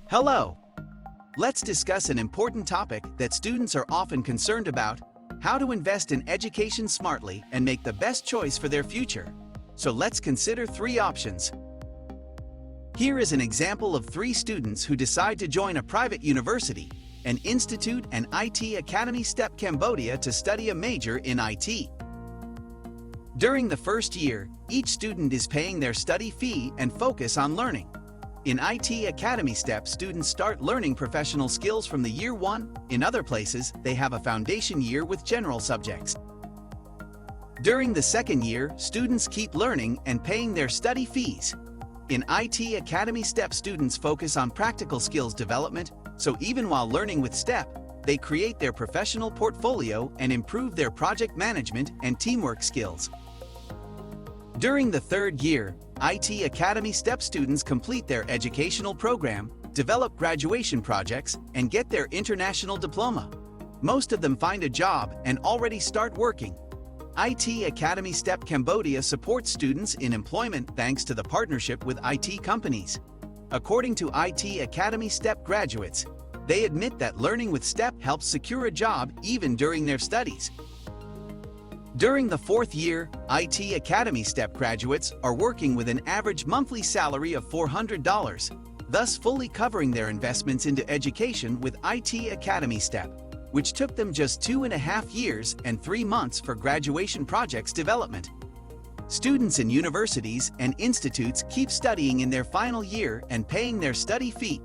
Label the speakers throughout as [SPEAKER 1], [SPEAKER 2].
[SPEAKER 1] Hello! Let's discuss an important topic that students are often concerned about: how to invest in education smartly and make the best choice for their future. So let's consider three options. Here is an example of three students who decide to join a private university, an institute and IT Academy STEP Cambodia to study a major in IT. During the first year, each student is paying their study fee and focus on learning. In IT Academy STEP, students start learning professional skills from the year 1. In other places, they have a foundation year with general subjects. During the second year, students keep learning and paying their study fees. In IT Academy STEP, students focus on practical skills development, so even while learning with STEP, they create their professional portfolio and improve their project management and teamwork skills. During the third year, IT Academy STEP students complete their educational program, develop graduation projects, and get their international diploma. Most of them find a job and already start working. IT Academy STEP Cambodia supports students in employment thanks to the partnership with IT companies. According to IT Academy STEP graduates, they admit that learning with STEP helps secure a job even during their studies. During the fourth year, IT Academy STEP graduates are working with an average monthly salary of $400, thus fully covering their investments into education with IT Academy STEP, which took them just 2.5 years and 3 months for graduation projects development. Students in universities and institutes keep studying in their final year and paying their study fee.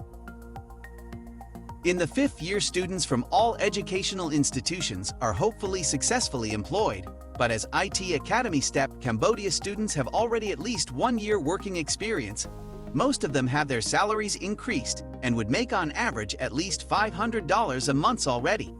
[SPEAKER 1] In the fifth year, students from all educational institutions are hopefully successfully employed, but as IT Academy STEP Cambodia students have already at least 1 year working experience, most of them have their salaries increased and would make on average at least $500 a month already.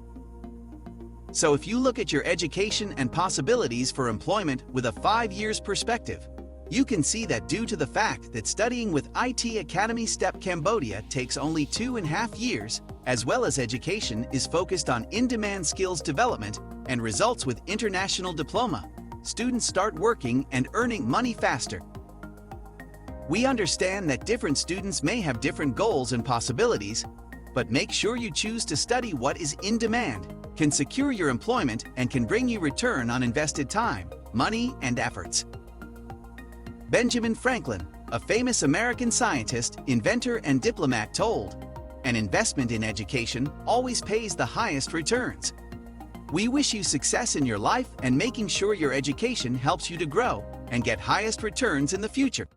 [SPEAKER 1] So if you look at your education and possibilities for employment with a 5 years perspective, you can see that due to the fact that studying with IT Academy STEP Cambodia takes only 2.5 years, as well as education is focused on in-demand skills development and results with international diploma, students start working and earning money faster. We understand that different students may have different goals and possibilities, but make sure you choose to study what is in demand, can secure your employment, and can bring you return on invested time, money, and efforts. Benjamin Franklin, a famous American scientist, inventor, and diplomat, told, "An investment in education always pays the highest returns." We wish you success in your life and making sure your education helps you to grow and get highest returns in the future.